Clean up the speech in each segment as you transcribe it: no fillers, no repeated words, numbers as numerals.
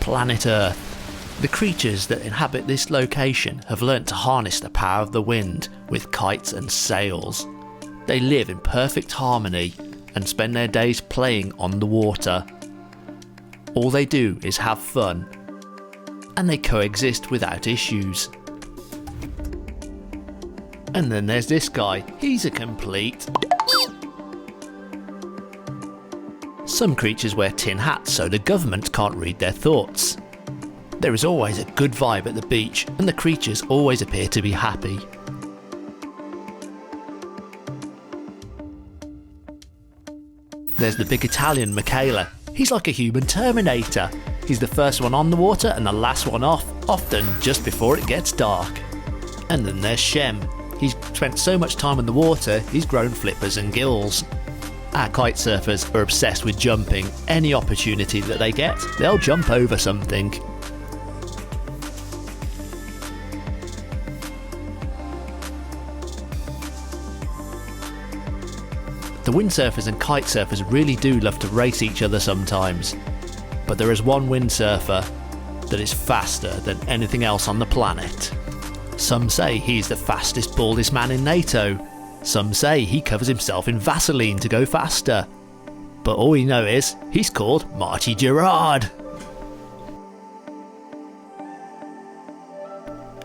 planet Earth. The creatures that inhabit this location have learnt to harness the power of the wind with kites and sails. They live in perfect harmony and spend their days playing on the water. All they do is have fun, and they coexist without issues. And then there's this guy, he's a complete... Some creatures wear tin hats so the government can't read their thoughts. There is always a good vibe at the beach, and the creatures always appear to be happy. There's the big Italian Michele. He's like a human Terminator. He's the first one on the water and the last one off, often just before it gets dark. And then there's Shem. He's spent so much time in the water, he's grown flippers and gills. Our kite surfers are obsessed with jumping. Any opportunity that they get, they'll jump over something. The windsurfers and kite surfers really do love to race each other sometimes, but there is one windsurfer that is faster than anything else on the planet. Some say he's the fastest, baldest man in NATO. Some say he covers himself in Vaseline to go faster. But all we know is he's called Marty Gerard.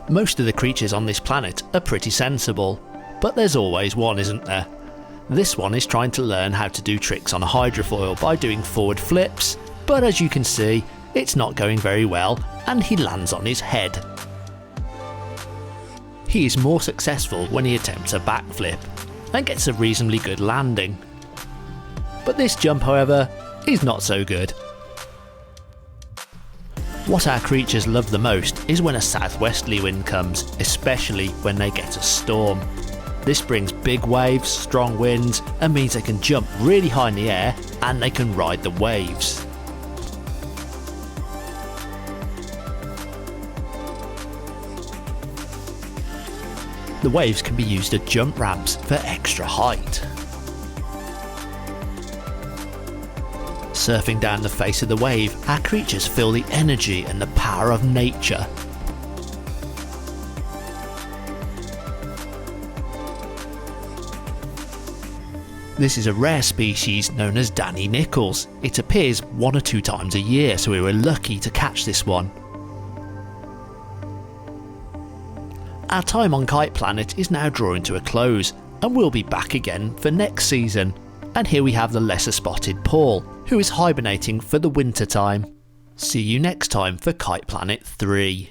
Most of the creatures on this planet are pretty sensible, but there's always one, isn't there? This one is trying to learn how to do tricks on a hydrofoil by doing forward flips, but as you can see, it's not going very well and he lands on his head. He is more successful when he attempts a backflip and gets a reasonably good landing. But this jump, however, is not so good. What our creatures love the most is when a southwesterly wind comes, especially when they get a storm. This brings big waves, strong winds, and means they can jump really high in the air and they can ride the waves. The waves can be used as jump ramps for extra height. Surfing down the face of the wave, our creatures feel the energy and the power of nature. This is a rare species known as Danny Nichols. It appears 1 or 2 times a year, so we were lucky to catch this one. Our time on Kiteplanet is now drawing to a close, and we'll be back again for next season. And here we have the lesser spotted Paul, who is hibernating for the winter time. See you next time for Kiteplanet 3.